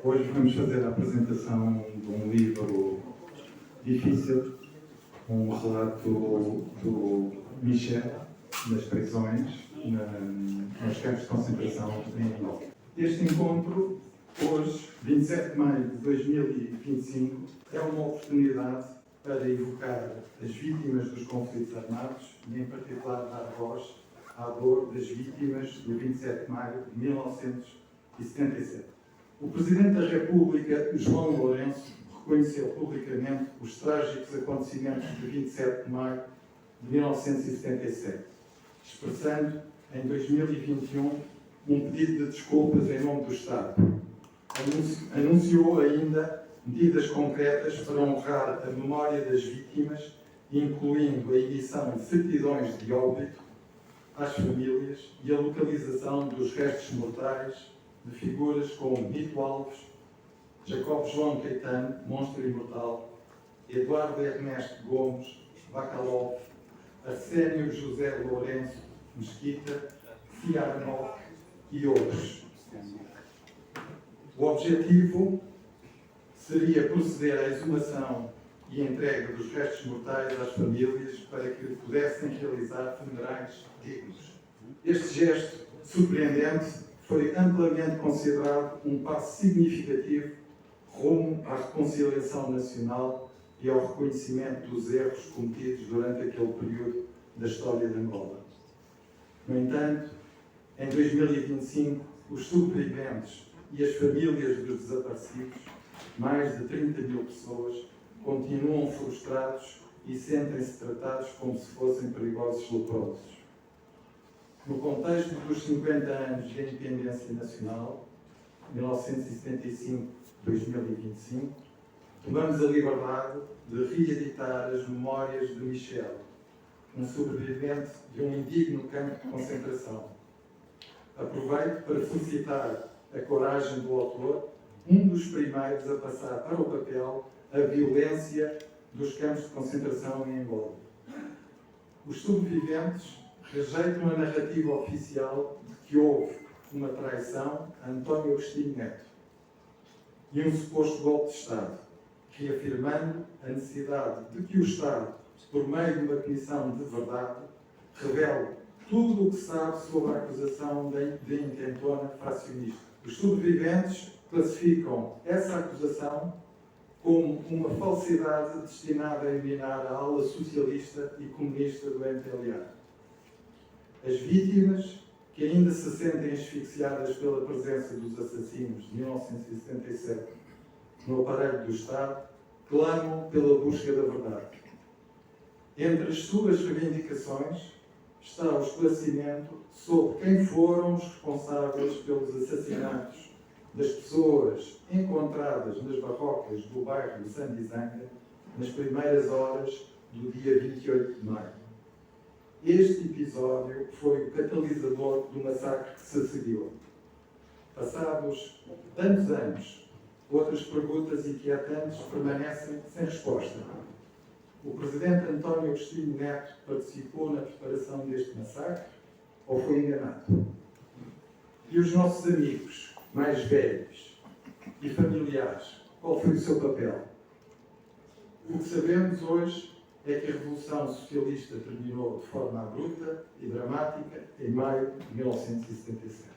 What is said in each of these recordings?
Hoje vamos fazer a apresentação de um livro difícil, um relato do Michel, nas prisões, nos campos de concentração em Angola. Este encontro, hoje, 27 de maio de 2025, é uma oportunidade para evocar as vítimas dos conflitos armados e, em particular, dar voz à dor das vítimas do 27 de maio de 1977. O Presidente da República, João Lourenço, reconheceu publicamente os trágicos acontecimentos de 27 de maio de 1977, expressando em 2021 um pedido de desculpas em nome do Estado. Anunciou ainda medidas concretas para honrar a memória das vítimas, incluindo a edição de certidões de óbito às famílias e a localização dos restos mortais de figuras como Nito Alves, Jacob João Caetano, monstro imortal, Eduardo Ernesto Gomes, Bacalov, Arsénio José Lourenço Mesquita, Ciarnov e outros. O objetivo seria proceder à exumação e entrega dos restos mortais às famílias para que pudessem realizar funerais dignos. Este gesto surpreendente foi amplamente considerado um passo significativo rumo à reconciliação nacional e ao reconhecimento dos erros cometidos durante aquele período da história de Angola. No entanto, em 2025, os sobreviventes e as famílias dos desaparecidos, mais de 30 mil pessoas, continuam frustrados e sentem-se tratados como se fossem perigosos leprosos. No contexto dos 50 anos de independência nacional, 1975-2025, tomamos a liberdade de reeditar as memórias de Michel, um sobrevivente de um indigno campo de concentração. Aproveito para felicitar a coragem do autor, um dos primeiros a passar para o papel a violência dos campos de concentração em Angola. Os sobreviventes rejeitam a narrativa oficial de que houve uma traição a António Agostinho Neto e um suposto golpe de Estado, reafirmando a necessidade de que o Estado, por meio de uma comissão de verdade, revele tudo o que sabe sobre a acusação de intentona fracionista. Os sobreviventes classificam essa acusação como uma falsidade destinada a eliminar a ala socialista e comunista do MPLA. As vítimas, que ainda se sentem asfixiadas pela presença dos assassinos de 1977 no aparelho do Estado, clamam pela busca da verdade. Entre as suas reivindicações está o esclarecimento sobre quem foram os responsáveis pelos assassinatos das pessoas encontradas nas barrocas do bairro de Sandizanga nas primeiras horas do dia 28 de maio. Este episódio foi o catalisador do massacre que se seguiu. Passados tantos anos, outras perguntas inquietantes permanecem sem resposta. O presidente António Agostinho Neto participou na preparação deste massacre ou foi enganado? E os nossos amigos mais velhos e familiares, qual foi o seu papel? O que sabemos hoje é que a Revolução Socialista terminou de forma abrupta e dramática em maio de 1977.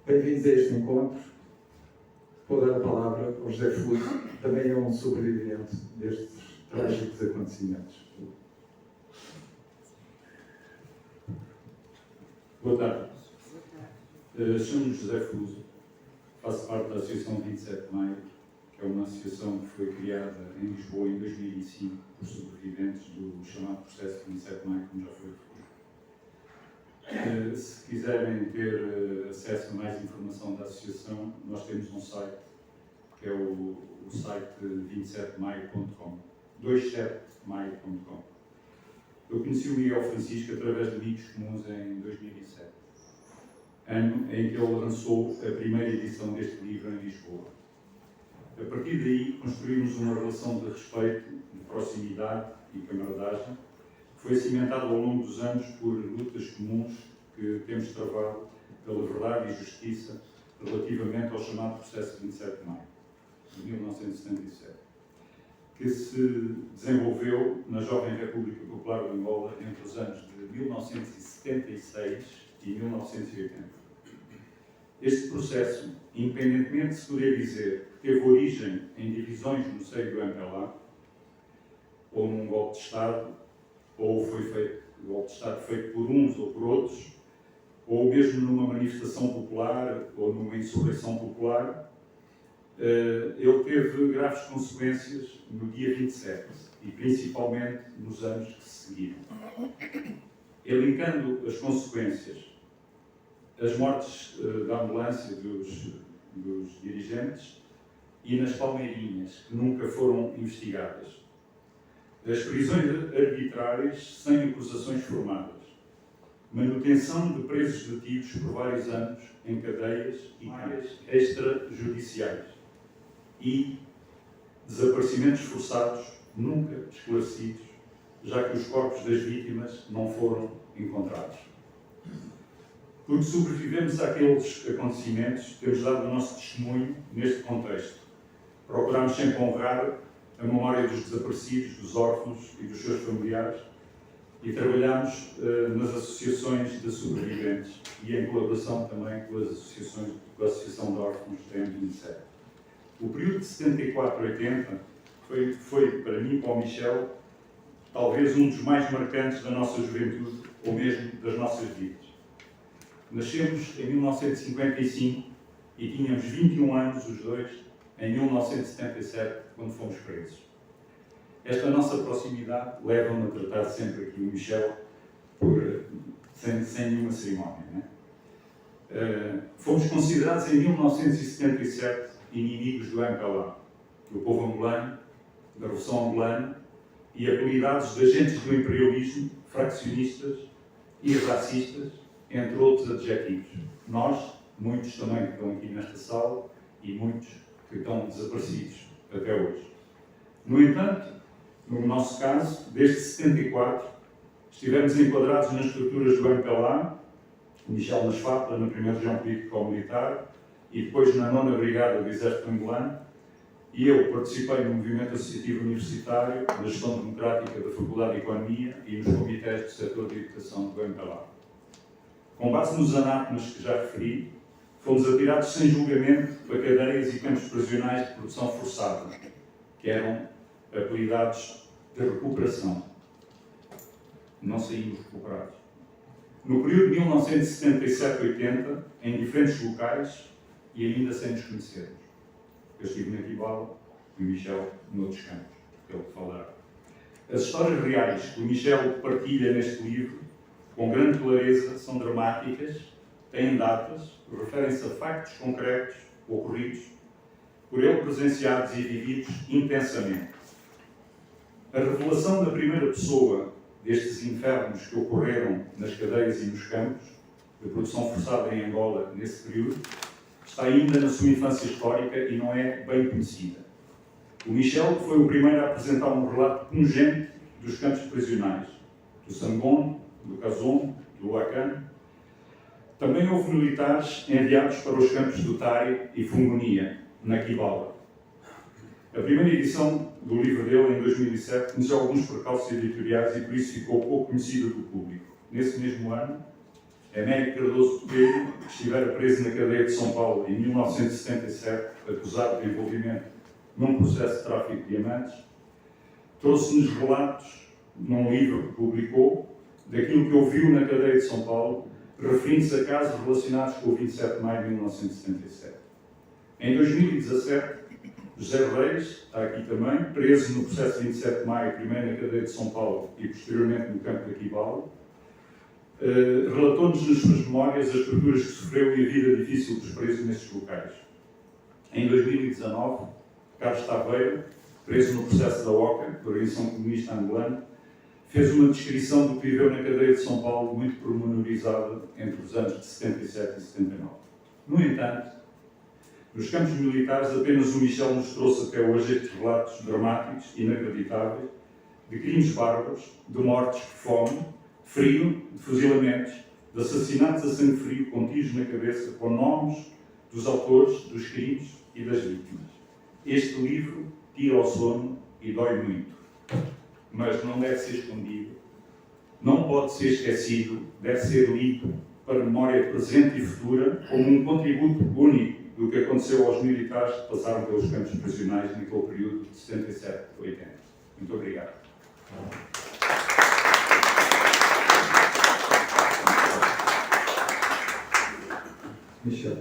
Bem-vindos a este encontro. Vou dar a palavra ao José Fuso, que também é um sobrevivente destes trágicos acontecimentos. Boa tarde. Chamo-me José Fuso, faço parte da Associação 27 de Maio, que é uma associação que foi criada em Lisboa em 2005 por sobreviventes do chamado processo 27 de Maio, como já foi referido. Se quiserem ter acesso a mais informação da associação, nós temos um site, que é o site 27maio.com, 27maio.com. Eu conheci o Miguel Francisco através de amigos comuns em 2007, ano em que ele lançou a primeira edição deste livro em Lisboa. A partir daí, construímos uma relação de respeito, de proximidade e camaradagem, que foi cimentada ao longo dos anos por lutas comuns que temos travado pela verdade e justiça relativamente ao chamado processo 27 de maio, de 1977, que se desenvolveu na jovem República Popular de Angola entre os anos de 1976 e 1980. Este processo, independentemente de se poder dizer que teve origem em divisões no seio do MPLA, ou num golpe de Estado, ou foi feito, o golpe de Estado feito por uns ou por outros, ou mesmo numa manifestação popular ou numa insurreição popular, ele teve graves consequências no dia 27 e principalmente nos anos que se seguiram. Elencando as consequências, as mortes da ambulância dos dirigentes e nas Palmeirinhas, que nunca foram investigadas, as prisões arbitrárias sem acusações formadas, manutenção de presos detidos por vários anos em cadeias e áreas extrajudiciais e desaparecimentos forçados nunca esclarecidos, já que os corpos das vítimas não foram encontrados. Porque sobrevivemos àqueles acontecimentos, temos dado o nosso testemunho neste contexto. Procuramos sempre honrar a memória dos desaparecidos, dos órfãos e dos seus familiares e trabalhamos nas associações de sobreviventes e em colaboração também com as associações, com a Associação de Órfãos da M27. O período de 74 a 80 foi para mim, para o Michel, talvez um dos mais marcantes da nossa juventude ou mesmo das nossas vidas. Nascemos em 1955 e tínhamos 21 anos, os dois, em 1977, quando fomos presos. Esta nossa proximidade leva-me a tratar sempre aqui o Michel sem nenhuma cerimónia. Né? Fomos considerados em 1977 inimigos do MPLA, do povo angolano, da Revolução Angolana, e apelidados de agentes do imperialismo, fraccionistas e racistas, entre outros adjetivos. Nós, muitos também que estão aqui nesta sala, e muitos que estão desaparecidos até hoje. No entanto, no nosso caso, desde 74, estivemos enquadrados nas estruturas do MPLA, o Michel na SFAPLA, na 1ª Região Político-Militar, e depois na 9ª Brigada do Exército Angolano, e eu participei no movimento associativo universitário, na gestão democrática da Faculdade de Economia e nos comitês do setor de educação do MPLA. Com base nos anátemas que já referi, fomos atirados sem julgamento para cadeias e campos prisionais de produção forçada, que eram apelidados de recuperação. Não saímos recuperados. No período de 1977-80, em diferentes locais e ainda sem nos conhecermos. Eu estive na Kibala e o Michel noutros campos, que ele falará. As histórias reais que o Michel partilha neste livro, com grande clareza, são dramáticas, têm datas, referem-se a factos concretos ocorridos, por ele presenciados e vividos intensamente. A revelação da primeira pessoa destes infernos que ocorreram nas cadeias e nos campos de produção forçada em Angola nesse período está ainda na sua infância histórica e não é bem conhecida. O Michel foi o primeiro a apresentar um relato pungente dos campos prisionais, do Sangon, do Kazon, do Akan. Também houve militares enviados para os campos do Tari e Fungonia, na Kibala. A primeira edição do livro dele, em 2007, conheceu alguns percalços editoriais e por isso ficou pouco conhecida do público. Nesse mesmo ano, Américo Cardoso Coelho, que estivera preso na cadeia de São Paulo em 1977, acusado de envolvimento num processo de tráfico de diamantes, trouxe-nos relatos, num livro que publicou, daquilo que ouviu na cadeia de São Paulo, referindo-se a casos relacionados com o 27 de maio de 1977. Em 2017, José Reis, está aqui também, preso no processo de 27 de maio, primeiro na cadeia de São Paulo e posteriormente no campo da Kibala, relatou-nos nas suas memórias as torturas que sofreu e a vida difícil dos presos nestes locais. Em 2019, Carlos Taveira, preso no processo da OCA, da Organização Comunista Angolana, fez uma descrição do que viveu na cadeia de São Paulo muito pormenorizada entre os anos de 77 e 79. No entanto, nos campos militares, apenas o Michel nos trouxe até hoje estes relatos dramáticos, inacreditáveis, de crimes bárbaros, de mortes por fome, de frio, de fuzilamentos, de assassinatos a sangue frio, com tiros na cabeça, com nomes dos autores, dos crimes e das vítimas. Este livro tira o sono e dói muito, mas não deve ser escondido, não pode ser esquecido, deve ser lido para memória presente e futura como um contributo único do que aconteceu aos militares que passaram pelos campos prisionais naquele período de 77 a 80. Muito obrigado. Michel.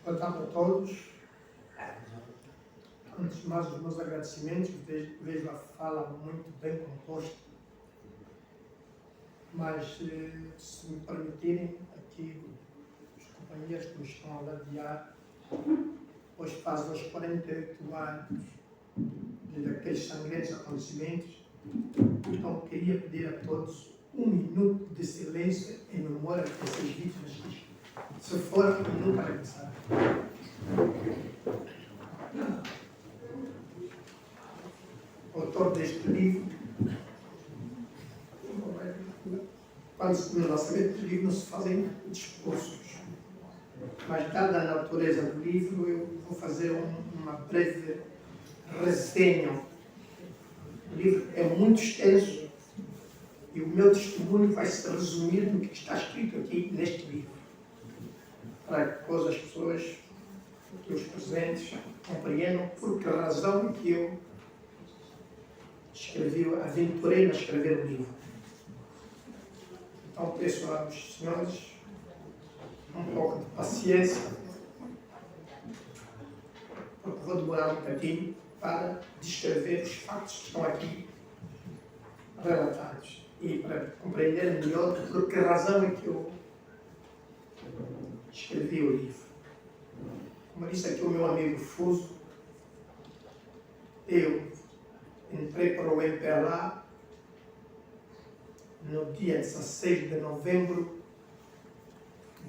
Boa tarde a todos. Antes de mais, os meus agradecimentos. Vejo a fala muito bem composta. Mas, se me permitirem, aqui os companheiros que me estão a ladear, hoje faz os 48 anos daqueles sangrentos acontecimentos. Então, queria pedir a todos 1 minuto de silêncio em memória dessas vítimas que se foram e nunca regressaram. O autor deste livro, quando se come o lançamento do livro, não se fazem discursos. Mas, dada a natureza do livro, eu vou fazer uma breve resenha. O livro é muito extenso e o meu testemunho vai se resumir no que está escrito aqui neste livro, para que todas as pessoas, que os presentes, compreendam por que razão que eu aventurei a escrever o livro. Então peço aos senhores um pouco de paciência, porque vou demorar um bocadinho para descrever os fatos que estão aqui relatados e para compreender melhor por que razão é que eu escrevi o livro. Como disse aqui o meu amigo Fuso, eu entrei para o MPLA no dia 16 de novembro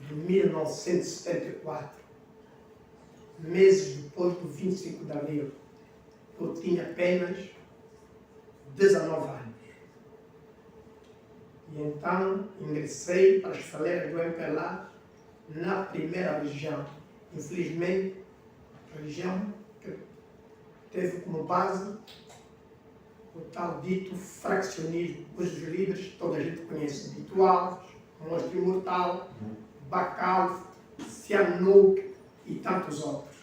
de 1974, meses depois do 25 de abril. Eu tinha apenas 19 anos. E então ingressei para as fileiras do MPLA na primeira região. Infelizmente, a região que teve como base o tal dito fraccionismo, cujos líderes toda a gente conhece: Dito Alves, Monstro Imortal, Bacal, Sihanouk e tantos outros.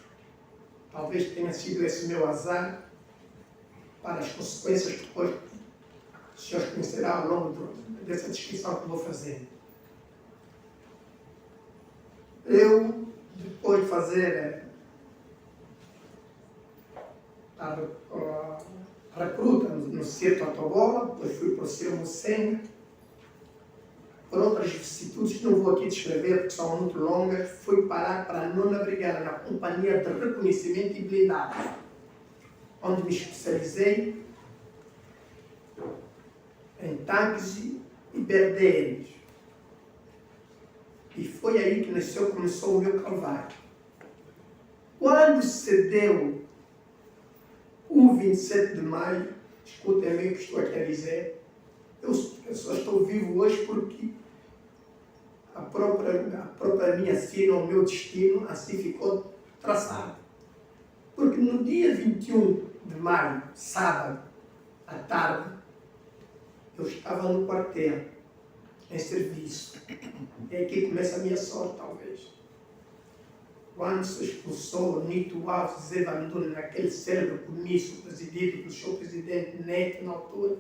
Talvez tenha sido esse meu azar para as consequências que depois os senhores conhecerão ao longo dessa descrição que vou fazer. Eu, depois de fazer a recruta no Circo Autobola, depois fui para o Circo Mocenga, por outras vicissitudes que não vou aqui descrever porque são muito longas, fui parar para a 9ª Brigada na Companhia de Reconhecimento e Blindagem, onde me especializei em tanques e berdeiros. E foi aí que começou o meu calvário. Quando se deu o 27 de maio, escutem bem o que estou aqui a dizer, eu só estou vivo hoje porque a própria minha sina, o meu destino, assim ficou traçado. Porque no dia 21 de maio, sábado, à tarde, eu estava no quartel, em serviço. E aqui começa a minha sorte, talvez. Quando se expulsou o Nito Alves Zevanduna naquele célebre comício presidido pelo seu presidente Neto na altura,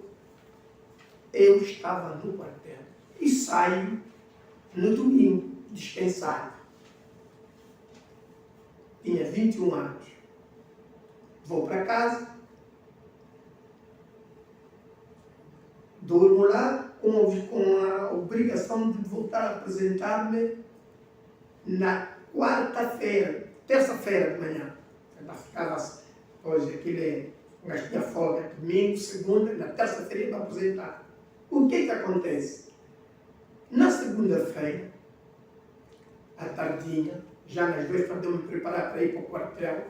eu estava no quartel. E saio no domingo, dispensado. Tinha 21 anos. Vou para casa, durmo lá com a obrigação de voltar a apresentar-me na quarta-feira, terça-feira de manhã. Ela ficava hoje, aquele gajo tinha folga, domingo, segunda, na terça-feira para apresentar. O que acontece? Na segunda-feira, à tardinha, já nas 2, para eu me preparar para ir para o quartel,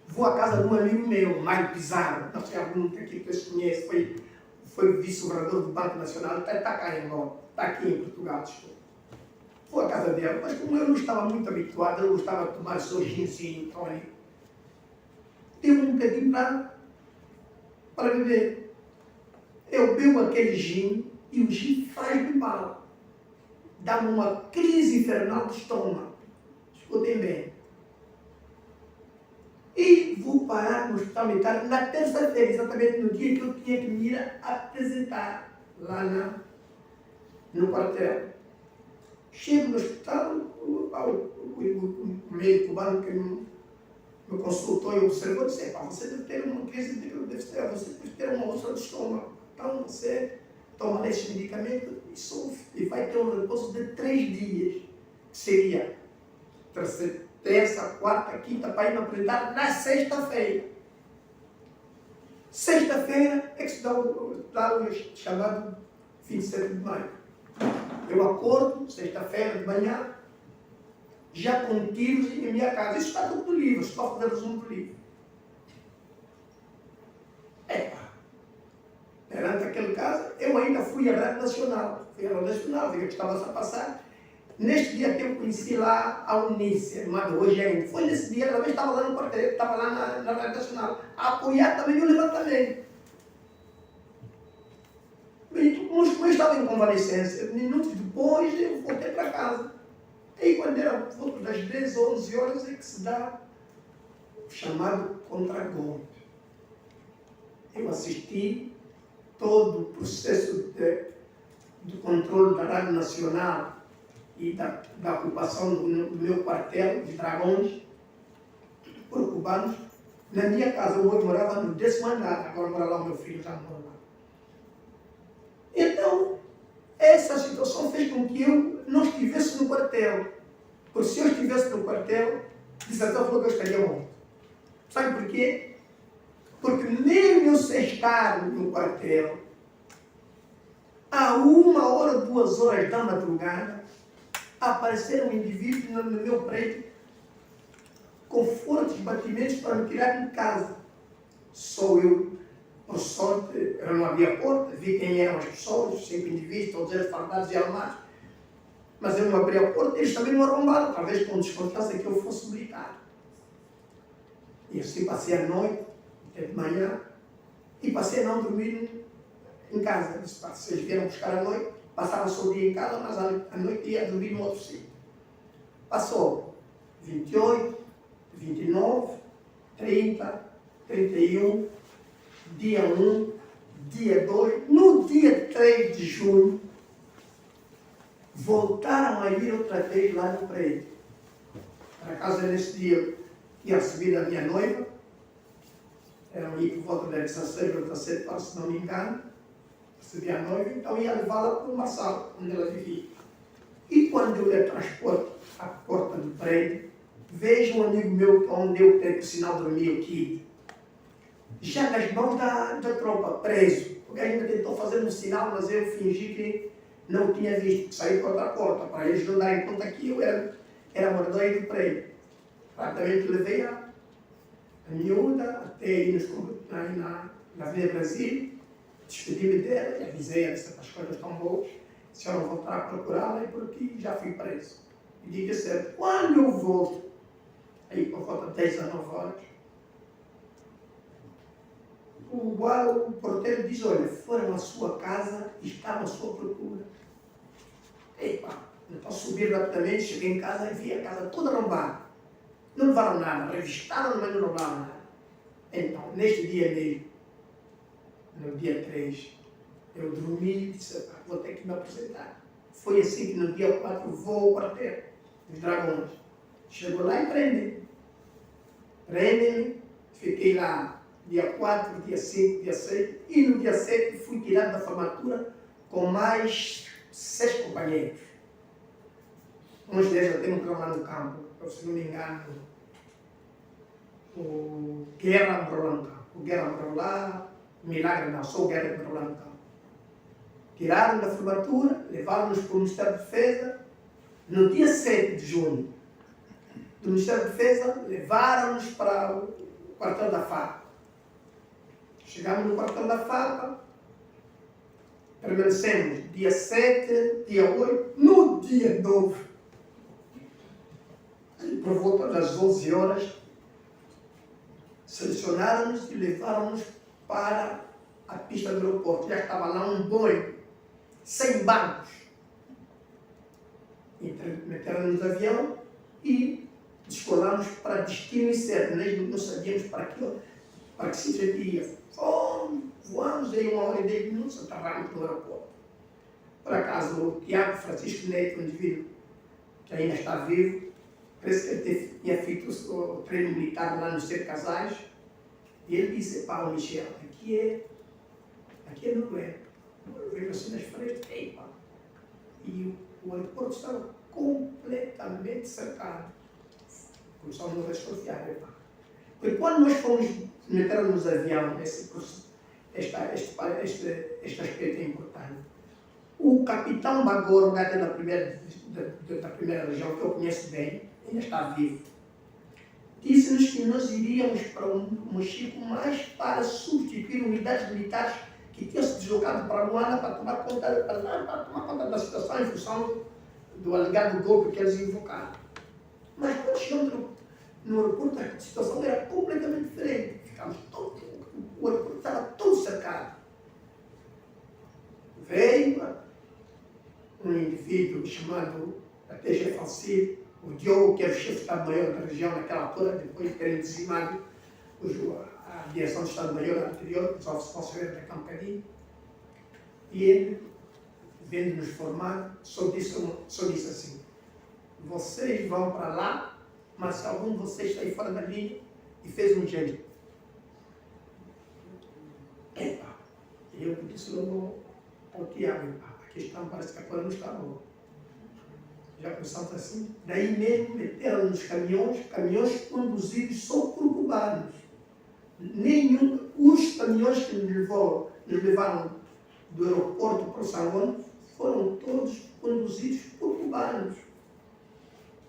vou à casa de um amigo meu, Mário Pizarro, não sei algum aqui que vocês conhecem, foi vice-governador do Banco Nacional, está cá em Angola, está aqui em Portugal, desculpa. Vou à casa dela, mas como eu não estava muito habituado, eu gostava de tomar só ginzinho, tônico. Deu um bocadinho para beber. Eu bebo aquele gin e o gin faz-me mal. Dá-me uma crise infernal de estômago. Escutem bem. E vou parar no hospital militar na terça-feira, exatamente no dia que eu tinha que me ir apresentar lá no quartel. Chego no hospital, o médico cubano que me consultou e observou, disse: você deve ter uma crise, você deve ter uma úlcera de estômago. Então você toma esse medicamento e vai ter um repouso de 3 dias. Que seria terça, quarta, quinta, para ir me apresentar na sexta-feira. Sexta-feira é que se dá o chamado 27 de maio. Eu acordo, sexta-feira de manhã, já com tiros em minha casa. Isso está tudo no livro, estou a fazer resumo do livro. Perante aquele caso, eu ainda fui à Rádio Nacional. Fui à Rádio Nacional, vi o que estava a passar. Neste dia que eu conheci lá a Unícia, irmã do Rogério, foi nesse dia que ela estava lá no quartel, estava lá na Rádio Nacional, a apoiar também o levantamento. E como eu estava em convalescência, minutos depois eu voltei para casa. E quando era por volta das 10 ou 11 horas é que se dá o chamado contragolpe. Eu assisti todo o processo do controle da Rádio Nacional e da ocupação do meu quartel de Dragões por cubanos. Na minha casa, eu morava no 10º andar, agora mora lá o meu filho, já mora lá. Então, essa situação fez com que eu não estivesse no quartel. Porque se eu estivesse no quartel, de certa forma eu estaria morto. Sabe por quê? Porque mesmo eu sem estar no quartel, a 1h, 2h da madrugada, apareceram indivíduos no meu prédio com fortes batimentos para me tirar de casa. Só eu, por sorte, eu não abri a porta, vi quem eram as pessoas, os 5 indivíduos, todos eles fardados e armados. Mas eu não abri a porta, eles também me arrombaram, talvez com desconfiança que eu fosse militar. E assim passei a noite, até de manhã, e passei a não dormir em casa. Vocês vieram buscar a noite, passaram só o dia em casa, mas a noite ia dormir no outro sítio. Passou 28, 29, 30, 31, dia 1, dia 2, no dia 3 de junho, voltaram a ir outra vez lá no prédio. Para casa nesse dia, ia receber a minha noiva, eram aí por volta das 16 ou 17 horas, se não me engano, recebi a noiva, então ia levá-la para uma sala onde ela vivia. E quando eu lhe transporto à porta do prédio, vejo um amigo meu onde eu tenho o sinal dormir aqui, já nas mãos da tropa, preso. O gajo ainda tentou fazer um sinal, mas eu fingi que não tinha visto, saí para outra porta, para eles não darem conta que eu era morador do prédio. Rapidamente levei a miúda até ir na Avenida Brasil, despedi-me dela e avisei-a que as coisas estão boas, se eu não voltar a procurá-la, e por aqui já fui preso. E diga certo, quando eu volto, aí por volta de 10 a 9 horas, o porteiro diz: olha, foram à sua casa e estavam à sua procura. Epa, então subi rapidamente, cheguei em casa e vi a casa toda arrombada. Não levaram nada, revistaram, mas não levaram nada. Então, neste dia mesmo, no dia 3, eu dormi e disse: vou ter que me apresentar. Foi assim que no dia 4 vou ao quartel dos Dragões. Chego lá e prendem-me. Prendem-me, fiquei lá dia 4, dia 5, dia 6, e no dia 7 fui tirado da formatura com mais 6 companheiros. Uns deles eu tenho que lá no campo, se não me engano, o Guerra morou lá no campo. O Guerra morou lá, Milagre não, só o Guerra morou lá no campo. Tiraram da formatura, levaram-nos para o Ministério da Defesa. No dia 7 de junho, do Ministério da Defesa, levaram-nos para o quartel da FAP. Chegamos no quartel da FAP, permanecemos dia 7, dia 8, no dia 9, por volta das 11 horas, selecionaram-nos e levaram-nos para a pista do aeroporto. Já estava lá um Boeing, 100 bancos. Meteram-nos no avião e descolamos para destino incerto. Nós não sabíamos para que sítio ia. Voamos em 1h10, aterramos no aeroporto. Por acaso, o Tiago Francisco Neto, um indivíduo que ainda está vivo, parece que ele tinha feito o treino militar lá nos Ser Casais, e ele disse: "Pá, Michel, aqui é Noruega." Eu vejo assim nas frestas, pá. E o aeroporto estava completamente cercado. Começamos a desconfiar, pá. Porque quando nós fomos meter nos aviões, este aspecto é importante. O capitão Bagoro, da primeira região, que eu conheço bem, ainda está vivo, disse-nos que nós iríamos para o Mochico mais para substituir unidades militares que tinham se deslocado para Luanda para tomar conta da situação em função do alegado golpe que eles invocaram. Mas quando chegamos no aeroporto, a situação era completamente diferente. O aeroporto estava todo cercado. Veio um indivíduo chamado, até já falecido, o Diogo, que era o chefe de Estado-Maior da região naquela altura, depois de terem dizimado a direção do Estado-Maior anterior, os oficiais souberam daqui a um bocadinho, e ele, vendo-nos formar, só disse assim: "Vocês vão para lá, mas se algum de vocês está aí fora da linha", e fez um gesto. Epa, eu disse logo ao Tiago: "A questão parece que a coisa não está boa." Já começamos assim. Daí mesmo meteram nos caminhões conduzidos só por cubanos. Os caminhões que nos levaram do aeroporto para o Sangone foram todos conduzidos por cubanos.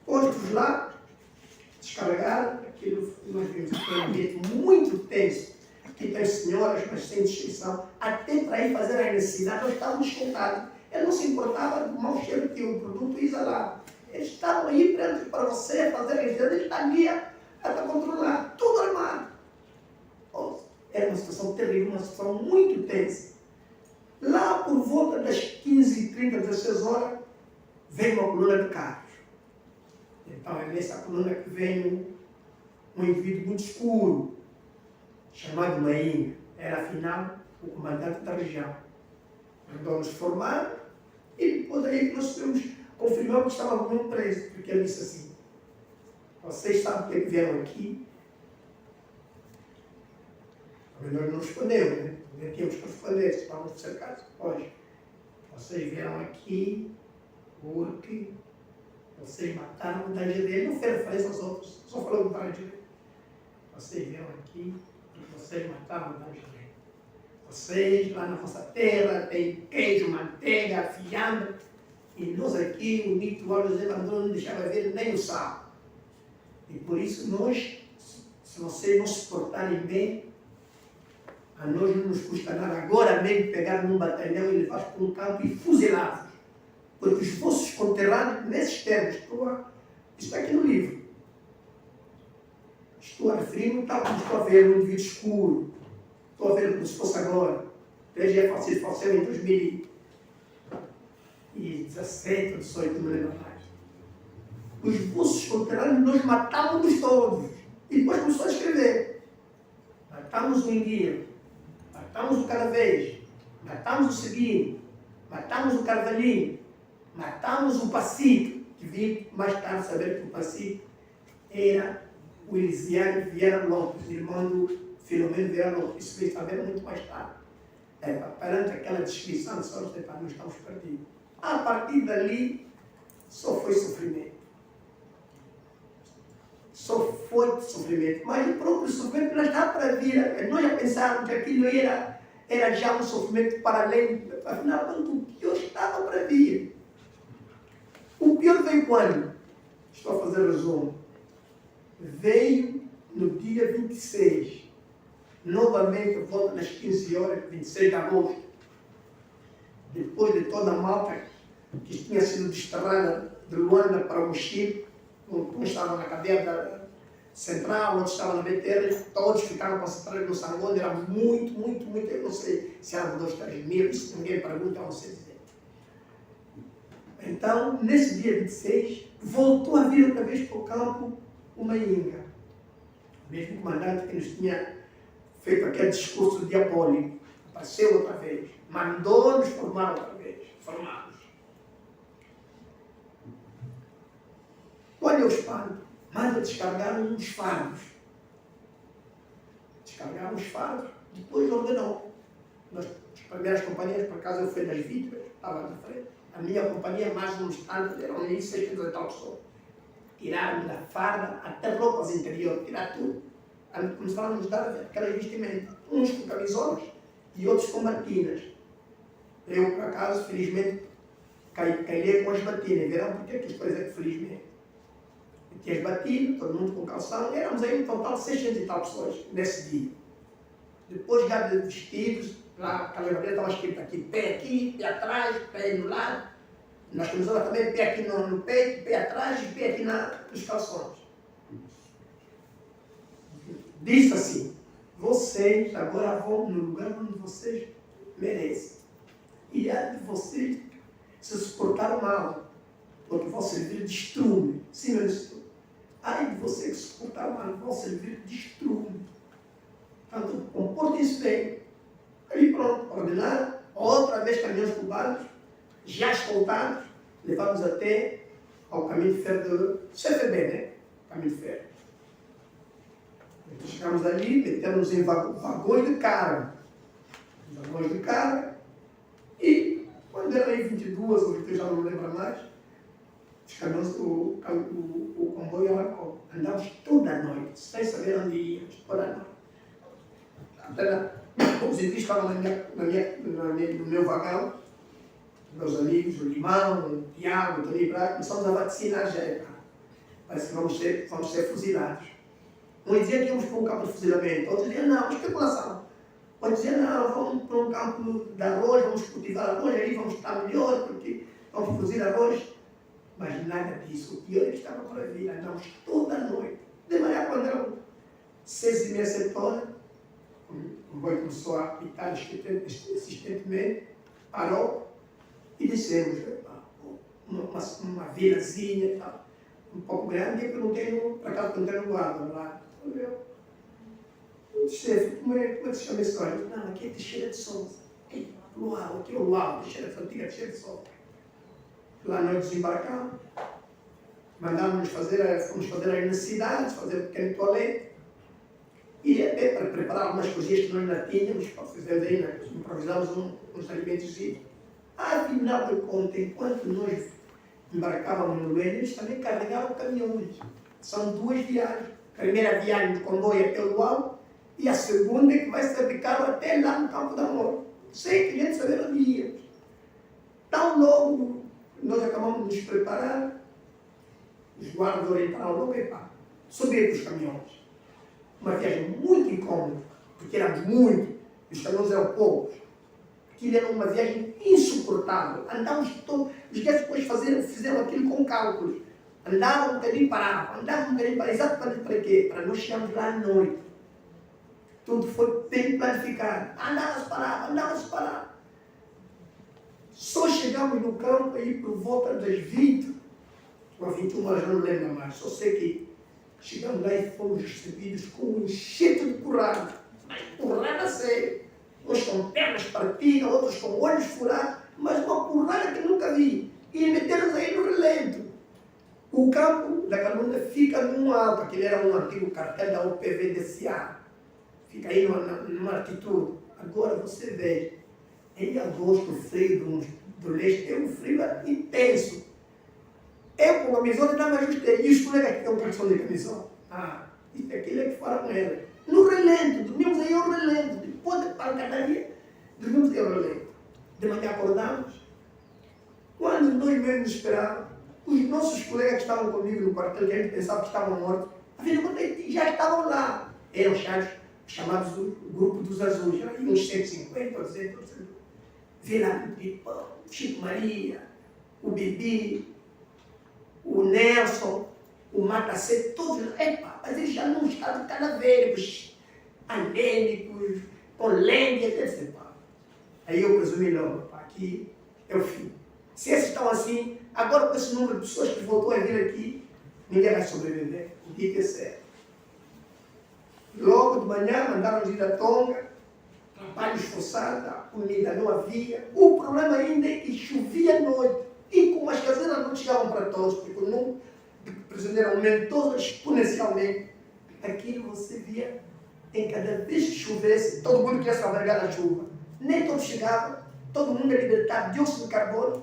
Postos lá, descarregaram, aquilo nós vimos que foi um ambiente muito tenso. Aqui tem senhoras, mas sem distinção, até para ir fazer a necessidade, nós estávamos chocados. Ele não se importava do mau cheiro que o produto exalava. Eles estavam aí para você fazer a necessidade, ele está ali a controlar, tudo armado. Era uma situação terrível, uma situação muito tensa. Lá por volta das 15h30, 16 horas, vem uma coluna de carros. Então é nessa coluna que vem um indivíduo muito escuro, chamado Mainha. Era afinal o comandante da região. Mandou-nos formar e depois aí nós confirmamos que estava muito preso, porque ele disse assim: "Vocês sabem porque vieram aqui?" Nós não respondemos, né? Nem tínhamos que responder, se estávamos cercados. Hoje, vocês vieram aqui porque vocês mataram o Tangere. Não fez referência aos outros, só falou do Tangere. Vocês vieram aqui porque vocês mataram o Tangere. Vocês lá na vossa terra têm queijo, manteiga, fiambre, e nós aqui, o Nito Olhos Evandro, não deixava ver nem o sal. E por isso nós, se vocês não se portarem bem, a nós não nos custa nada agora mesmo pegar num batalhão e levar para um campo e fuzilá-los. Porque os vossos conterrâneos, nesses termos, isso está aqui no livro. Estou a referir-me tal como estou a ver um indivíduo escuro. Estou a ver como se fosse agora. Desde a faleceu em 2017 ou 2018, não me lembro mais. Os vossos conterrâneos, nós matávamos todos. E depois começou a escrever. Matamos o Enguia, matamos o Caravês, matamos o Seguinho, matamos o Carvalhinho, matamos o Pacifico, que vim mais tarde saber que o Pacifico era o Elisiário Vieira Lopes, irmão do Filomeno Vieira Lopes. Isso veio saber muito mais tarde. Perante aquela descrição, nós estamos perdidos. A partir dali, só foi sofrimento. Só foi sofrimento. Mas o próprio sofrimento não está para vir. Nós já pensávamos que aquilo era já um sofrimento para além. Afinal, o pior estava para vir. O pior veio quando? Estou a fazer resumo. Veio no dia 26. Novamente, por volta das 15 horas, 26 de agosto. Depois de toda a malta que tinha sido desterrada de Luanda para o Mochico, com porque uns estavam na cadeia da central, outros estavam na BTR, todos ficaram concentrados no Sangonde, era muito, eu não sei se eram 2, 3 mil, isso ninguém pergunta, eu não sei dizer. Então, nesse dia 26, voltou a vir outra vez para o campo uma Inga, o mesmo comandante que nos tinha feito aquele discurso diabólico, apareceu outra vez, mandou-nos formar outra vez, formamos. Olha o espanto, manda descargar uns fardos. Descargaram os fardos, depois ordenou. As primeiras companhias, por acaso eu fui das vítimas, estava na frente. A minha companhia, mais uns tantos, eram 1.600 e tal pessoas. Tiraram da farda até roupas interiores, tiraram tudo. Começaram a nos dar aquelas vestimentas, uns com camisolas e outros com batinas. Eu, por acaso, felizmente, caí com as batinas. Verão porque que depois é que felizmente. Eu tinha as batinas, todo mundo com calção, éramos aí um total de 600 e tal pessoas nesse dia. Depois já de vestidos, lá a calendaria estava escrito aqui, pé atrás, pé no lado. Nas camisolas também, pé aqui no peito, pé atrás e pé aqui nos calções. Disse assim, vocês agora vão no lugar onde vocês merecem. E há de vocês se suportar mal, porque vão servir de estrume. Sim, meu estudo. Ai de você que se suportar mal, vão servir de estrume. Portanto, comportem-se bem. Aí pronto, ordenaram, outra vez caminhões cubanos, já escoltados, levamos até ao caminho de ferro de CFB, né? Caminho de ferro. Então, chegamos ali, metemos em vagões de carga. Vagões de carga. E quando era aí 22 ou 23, já não me lembro mais, os caminhões, o comboio arrancou. Andávamos toda a noite, sem saber onde íamos, toda a noite. Os indígenas estavam no meu vagão, meus amigos, o Limão, o Tiago, o Tony Braga, começamos a vacinar já. Parece que vamos ser fuzilados. Um dizia que íamos para um campo de fuzilamento, outros diziam não, especulação. Outros diziam não, vamos para um campo de arroz, vamos cultivar arroz, aí vamos estar melhor, porque vamos produzir arroz. Mas nada disso, o pior é que estava para vir, andamos toda a noite. De manhã, quando eram 6h30, 7 horas, o comboio começou a apitar insistentemente, parou e descemos. Uma vilazinha, tal, um pouco grande, e perguntei para cá, perguntei no guarda lá. Eu disse, chefe, como é que se chama esse óleo? Não, aqui é Teixeira de Souza. Luau, aqui é o Luau, Teixeira de Souza. Lá nós desembarcamos, mandámos fomos fazer as necessidades, fazer um pequeno toalete, e até para preparar algumas coisinhas que nós ainda tínhamos, para fazer aí, improvisamos uns alimentos. Afinal de contas, enquanto nós embarcávamos no Luene, eles também carregavam caminhões. São 2 viagens. A primeira viagem de comboio até o Luau, e a segunda é que vai ser de carro até lá no Campo da Morte. Sem que a gente saber onde íamos. Tão logo nós acabamos de nos preparar, os guardas orientaram logo, subir para os caminhões. Uma viagem muito incômoda, porque éramos muitos, e os caminhões eram poucos. Aquilo era uma viagem insuportável. Andávamos todos, os guias depois fizeram aquilo com cálculos. Andavam um bocadinho, paravam, exatamente para quê? Para nós chegarmos lá à noite. Tudo foi bem planificado. Andava-se, parava. Só chegamos no campo aí por volta das 20 ou 21 horas, não lembro mais. Só sei que chegamos lá e fomos recebidos com um enxerto de porrada. Mas porrada séria. Uns com pernas partidas, outros com olhos furados, mas uma porrada que nunca vi. E meteram-nos aí no relento. O campo da Calunda fica num alto, aquele era um antigo cartel da UPVDCA. Fica aí numa altitude. Agora você vê, em agosto, o frio do leste é um frio intenso. Eu com a camisola ainda me ajustei. E os colegas que têm um calção de camisola? Isso aquilo é que fora com ela. No relento, dormimos aí ao relento. Depois de pancadaria, dormimos aí ao relento. De manhã acordamos. Quando nós mesmo nos esperávamos, os nossos colegas que estavam comigo no quartel, que a gente pensava que estavam mortos, afinal já estavam lá. Eram chamados do grupo dos azuis, aí uns 150, 200, Vila do Pipão, Chico Maria, o Bibi, o Nelson, o mata-sede, todos, epa, mas eles já não estavam cadavéricos, anêmicos, polêmicos, etc. Aí eu presumi logo, pá, aqui é o fim. Se esses estão assim, agora com esse número de pessoas que voltou a vir aqui, ninguém vai sobreviver, o dia que é certo. Logo de manhã mandaram-nos ir a Tonga, trabalho esforçado, a comida não havia. O problema ainda é que chovia à noite. E como as caseiras não chegavam para todos, porque o número de prisioneiros aumentou exponencialmente, aquilo você via em cada vez que chovesse, todo mundo queria se albergar na chuva. Nem todos chegavam, todo mundo a libertar dióxido de carbono.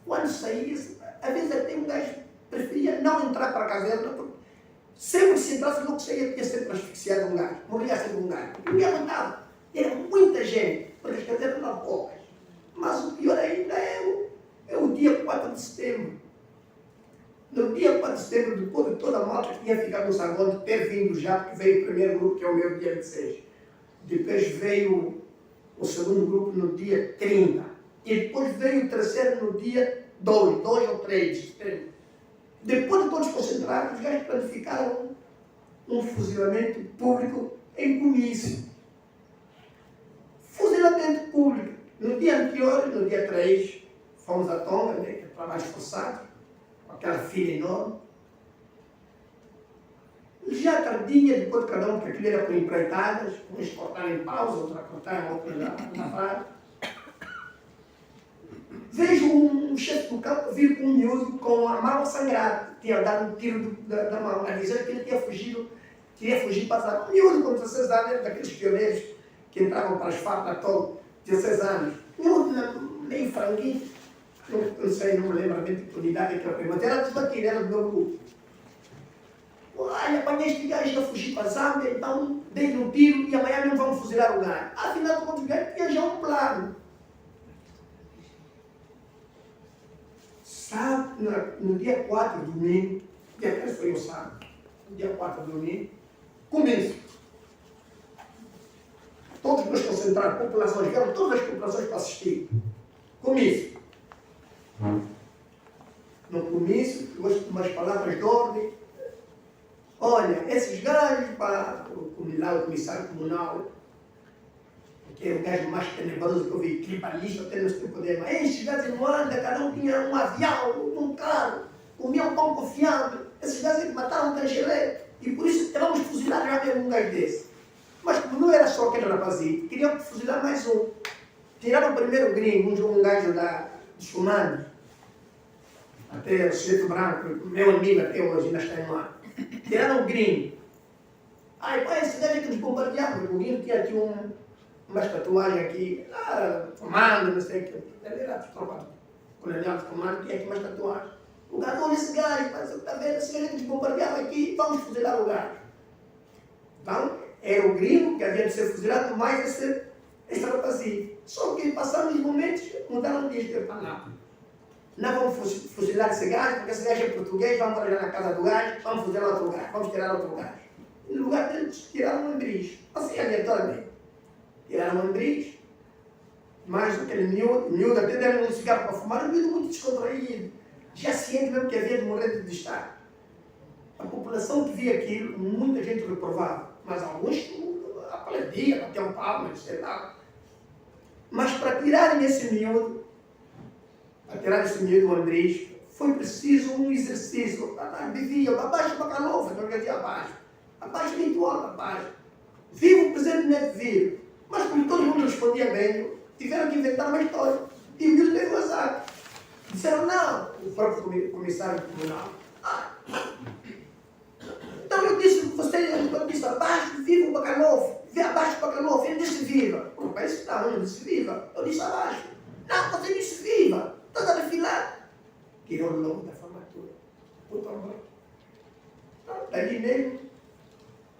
Quando saía, às vezes até um gajo preferia não entrar para a caverna, porque sempre se entrasse, logo saía, tinha sempre asfixiado um gajo, morria sempre um gajo. Ninguém aguentava. Era muita gente, porque as cavernas eram poucas. Mas o pior ainda é o dia 4 de setembro. No dia 4 de setembro, depois de toda a malta que tinha ficado no Sargão, ter vindo já, porque veio o primeiro grupo, que é o meu dia 26. Depois veio o segundo grupo no dia 30. E depois veio o terceiro no dia 2 ou 3 de setembro. Depois de todos concentrados, os gajos planificaram um fuzilamento público em comício. Fuzilamento público. No dia anterior, no dia 3, fomos a Tonga, né, que é trabalho esforçado, com aquela fila enorme. Já tardinha, depois de cada um, porque aquilo era por empreitadas, uns cortaram em pausa, outros a cortar, outros a lavar. Vejo um chefe do campo vir com um miúdo com a mão sangrada. Tinha dado um tiro da mão, a dizer que ele queria fugir passar. Um miúdo com 16 anos, era daqueles pioneiros que entravam para as farpas todo, 16 anos. Miúdo meio franguinho, não sei, não me lembro bem de que unidade que eu mas era tudo aquilo, era do meu grupo. Olha, apanhei este gajo a fugir para a Zâmbia, então dei-lhe um tiro e amanhã não vamos fuzilar o gajo. Afinal de contas, o gajo tinha já um plano. Sábado, no dia 4 de domingo, dia 3 foi o sábado, no dia 4 de domingo, começo. Todos nós concentrados, populações, vieram todas as populações para assistir. Começo. No comício, eu gosto de umas palavras de ordem. Olha, esses gajos, o comissário comunal, que é o gajo mais tenebroso que eu vi, tribalista, até não tem poder, mas esses gajos não andam, cada um tinha um avião, um carro, comiam pão confiável. Esses gajos mataram um cangelé, e por isso vamos fuzilar já mesmo um gajo desse. Mas como não era só aquele rapazinho, queriam fuzilar mais um. Tiraram o primeiro gringo, um gajo de Chumano, até o sujeito branco, meu amigo até hoje, ainda está em lá. Tiraram o gringo. Aí, pá, esse gajo que nos bombardeava, o gringo tinha aqui umas tatuagens aqui, comando, não sei o que. Ele era tropa colonial de comando, tinha aqui umas tatuagens. O gajo, olha esse gajo, mas está vendo, esse gajo que nos bombardeava aqui, vamos fuzilar o gajo. Então, era o gringo que havia de ser fuzilado, mais esse rapazinho. Só que passaram os momentos, mudaram de dizer, não vamos fuzilar esse gajo, porque esse gajo é português, vamos trabalhar na casa do gajo, vamos fuzilar outro gajo, vamos tirar outro gajo. E no lugar deles, tiraram um Andris, assim aleatoriamente. Tiraram um Andris, mais aquele miúdo, até deram um cigarro para fumar, um miúdo muito descontraído, já ciente mesmo que havia de morrer de estar. A população que via aquilo, muita gente reprovava, mas alguns aplaudiam, batiam palmas, sei lá. Mas para tirarem esse miúdo, o Andrés, foi preciso um exercício. Vivia abaixo do Bacalova, não havia abaixo. Abaixo ritual, abaixo. Vivo o presidente Neto vivo. Mas como todo mundo respondia bem, tiveram que inventar uma história. E o miúdo teve um azar. Disseram não, o próprio comissário comunal. Então eu disse abaixo, viva o Bacalova. Vê abaixo do Bacalova, ele disse viva. O rapaz disse não, eu disse viva. Eu disse abaixo. Não, você disse viva. Toda a refilar. Tirou o nome da formatura. Puta amor. Dali mesmo,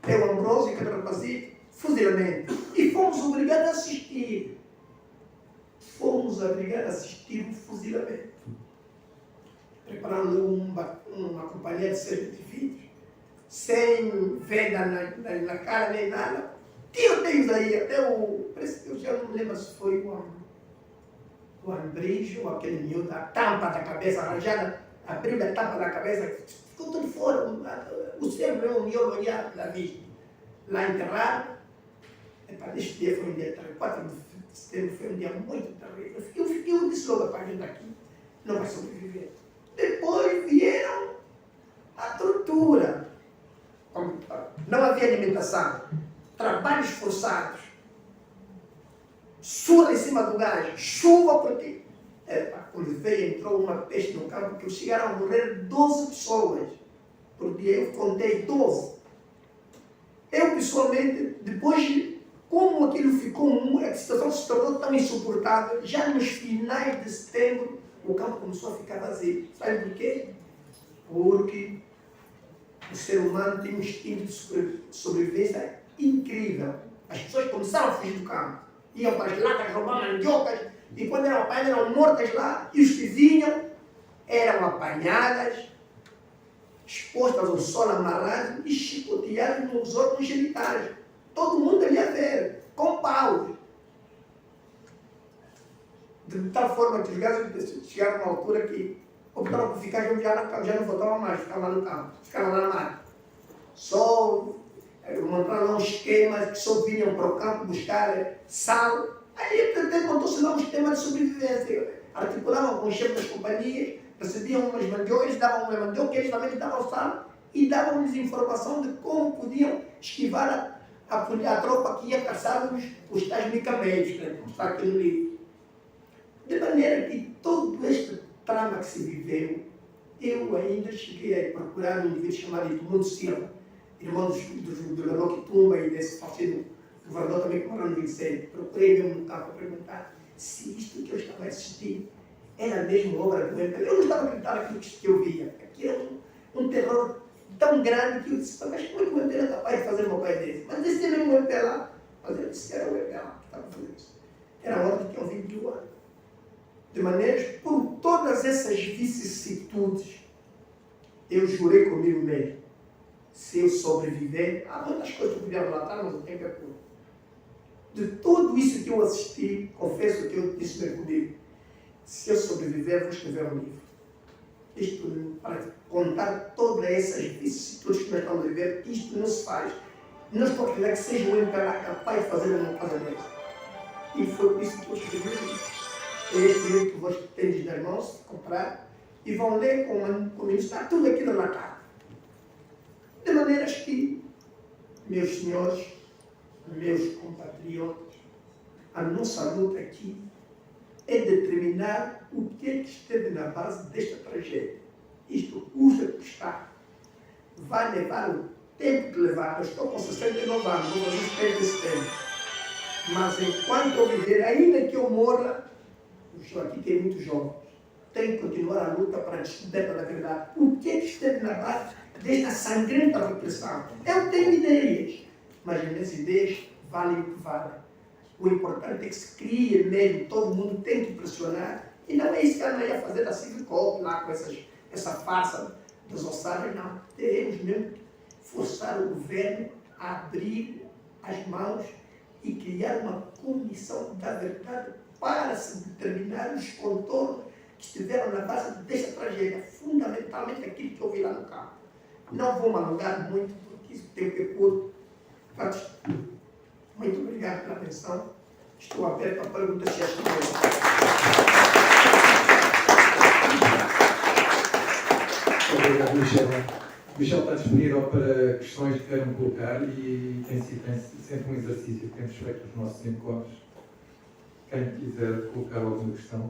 eu, Ambrosio, aquele rapazinho, fuzilamento. E fomos obrigados a assistir. Fomos obrigados a assistir um fuzilamento. Preparando uma companhia de serviço de vidro, sem venda na cara nem nada. Tiroteios aí, até parece que eu já não me lembro se foi o Andrés ou aquele miúdo, a tampa da cabeça arranjada, abriu a tampa da cabeça, ficou tudo fora. O cérebro é um miolo olhar pela vista. Lá enterrado, este dia foi um dia terrível, 4 de setembro foi um dia muito terrível. Eu disse logo para a gente aqui, não vai sobreviver. Depois vieram a tortura. Não havia alimentação, trabalhos forçados, suor em cima do gás, chuva por ti. Quando veio, entrou uma peste no campo que chegaram a morrer 12 pessoas. Por dia eu contei 12. Eu pessoalmente, depois, como aquilo ficou, a situação se tornou tão insuportável, já nos finais de setembro, o campo começou a ficar vazio. Sabe por quê? Porque o ser humano tem um instinto de sobrevivência incrível. As pessoas começaram a fugir do campo. Iam para as lacas roubar mandiocas, e quando eram apanhadas, eram mortas lá, e os que vinham eram apanhadas, expostas ao sol, amarradas e chicoteadas nos órgãos genitais. Todo mundo ali a ver, com paus. De tal forma que os gajos chegaram a uma altura que optaram por ficar já não voltavam mais, ficavam lá no campo, ficavam lá na mata. Só montaram lá um esquema que só vinham para o campo buscar sal. Aí até montou-se lá um sistema de sobrevivência. Articulavam com o chefe das companhias, recebiam umas mandiocas, davam uma mandioca, eles também lhes davam sal e davam-lhes informação de como podiam esquivar a tropa que ia caçar os tais micaméis, né? Está aqui no livro. De maneira que todo este trama que se viveu, eu ainda cheguei a procurar um indivíduo chamado Edmundo Silva, irmão do Leroy Tumba e desse partido, o governador também que morou no Vicente. Procurei mesmo no campo para perguntar se isto que eu estava assistindo era mesmo obra do MPLA. Eu não estava acreditando naquilo que eu via. Aquilo era um terror tão grande que eu disse, mas como é que o MPLA é capaz de fazer uma coisa desse? Mas esse é mesmo o MPLA. Mas eu disse que era o MPLA que estava fazendo isso. Era a ordem que eu vi de um ano. De maneira, por todas essas vicissitudes, eu jurei comigo mesmo, se eu sobreviver, há muitas coisas que eu podia relatar, mas o tempo é curto. De tudo isso que eu assisti, confesso que eu disse mesmo comigo, se eu sobreviver, vou escrever um livro. Isto, para contar todas essas vicissitudes que nós estamos a viver, isto não se faz. Não estou a dizer que seja o MPLA capaz de fazer uma coisa dessa. E foi por isso que eu escrevi o livro. É este livro que vocês têm nas mãos, comprar, e vão ler como está tudo aqui na cara. De maneiras que, meus senhores, meus compatriotas, a nossa luta aqui é determinar o que é que esteve na base desta tragédia. Isto custa custar. Vai levar o tempo que levar. Eu estou com 69 anos, vou fazer os 3 desse tempo. Mas enquanto eu viver, ainda que eu morra, eu aqui tenho muitos jovens, tenho que continuar a luta para a descoberta da verdade. O que é que esteve na base desta sangrenta repressão? Eu tenho ideias, mas as minhas ideias valem o que valem. O importante é que se crie mesmo, todo mundo tem que pressionar. E não é isso que ela ia fazer da Civicop lá com essa farsa das ossadas, não. Teremos mesmo que forçar o governo a abrir as mãos e criar uma comissão da verdade para se determinar os contornos que estiveram na base desta tragédia, fundamentalmente aquilo que eu vi lá no campo. Não vou me alongar muito, porque isso tem que curto. Muito obrigado pela atenção. Estou aberto a perguntas se as tiverem. Obrigado, Michel. Michel está disponível para questões que queiram colocar e tem sido sempre um exercício que temos feito nos nossos encontros. Quem quiser colocar alguma questão.